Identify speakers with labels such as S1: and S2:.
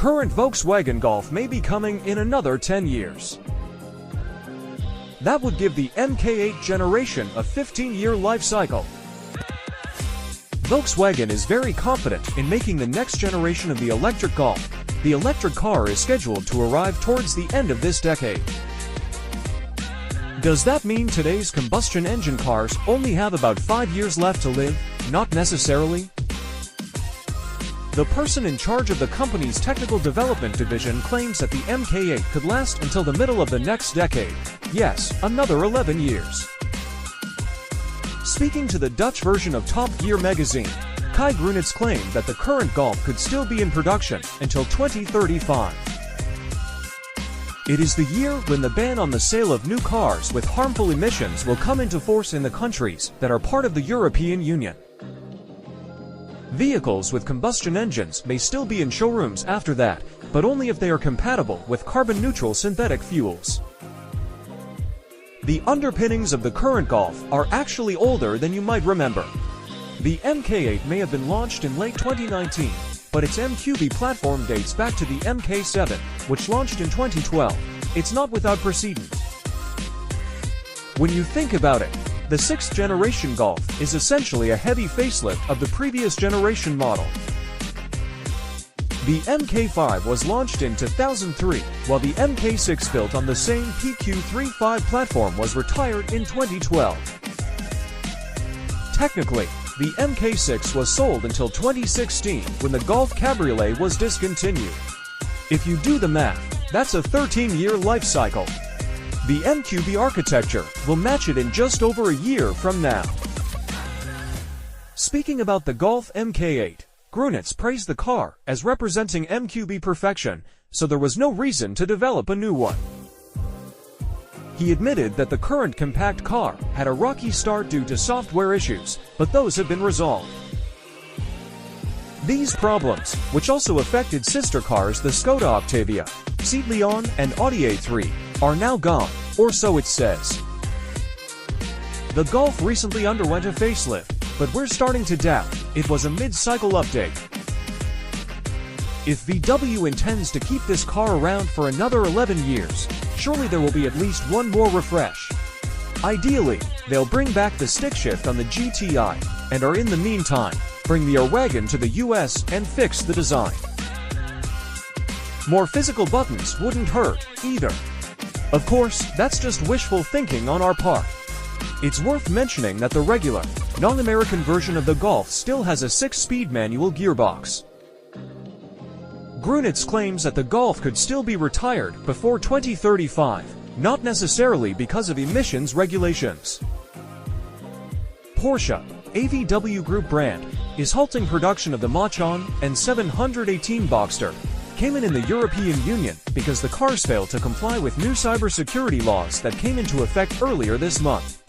S1: current Volkswagen Golf may be coming in another 10 years. That would give the MK8 generation a 15-year life cycle. Volkswagen is very confident in making the next generation of the electric Golf. The electric car is scheduled to arrive towards the end of this decade. Does that mean today's combustion engine cars only have about 5 years left to live? Not necessarily. The person in charge of the company's technical development division claims that the MK8 could last until the middle of the next decade. Yes, another 11 years. Speaking to the Dutch version of Top Gear magazine, Grünitz claimed that the current Golf could still be in production until 2035. It is the year when the ban on the sale of new cars with harmful emissions will come into force in the countries that are part of the European Union. Vehicles with combustion engines may still be in showrooms after that, but only if they are compatible with carbon-neutral synthetic fuels. The underpinnings of the current Golf are actually older than you might remember. The MK8 may have been launched in late 2019, but its MQB platform dates back to the MK7, which launched in 2012. It's not without precedent. When you think about it, the 6th generation Golf is essentially a heavy facelift of the previous generation model. The MK5 was launched in 2003, while the MK6 built on the same PQ35 platform was retired in 2012. Technically, the MK6 was sold until 2016 when the Golf Cabriolet was discontinued. If you do the math, that's a 13-year life cycle. The MQB architecture will match it in just over a year from now. Speaking about the Golf MK8, Grünitz praised the car as representing MQB perfection, so there was no reason to develop a new one. He admitted that the current compact car had a rocky start due to software issues, but those have been resolved. These problems, which also affected sister cars the Skoda Octavia, Seat Leon and Audi A3, are now gone, or so it says. The Golf recently underwent a facelift, but we're starting to doubt it was a mid-cycle update. If VW intends to keep this car around for another 11 years, surely there will be at least one more refresh. Ideally, they'll bring back the stick shift on the GTI, and in the meantime, bring the R-Wagon to the US and fix the design. More physical buttons wouldn't hurt, either. Of course, that's just wishful thinking on our part. It's worth mentioning that the regular, non-American version of the Golf still has a 6-speed manual gearbox. Grünitz claims that the Golf could still be retired before 2035, not necessarily because of emissions regulations. Porsche, a VW Group brand, is halting production of the Macan and 718 Boxster, Cayman in the European Union because the cars failed to comply with new cybersecurity laws that came into effect earlier this month.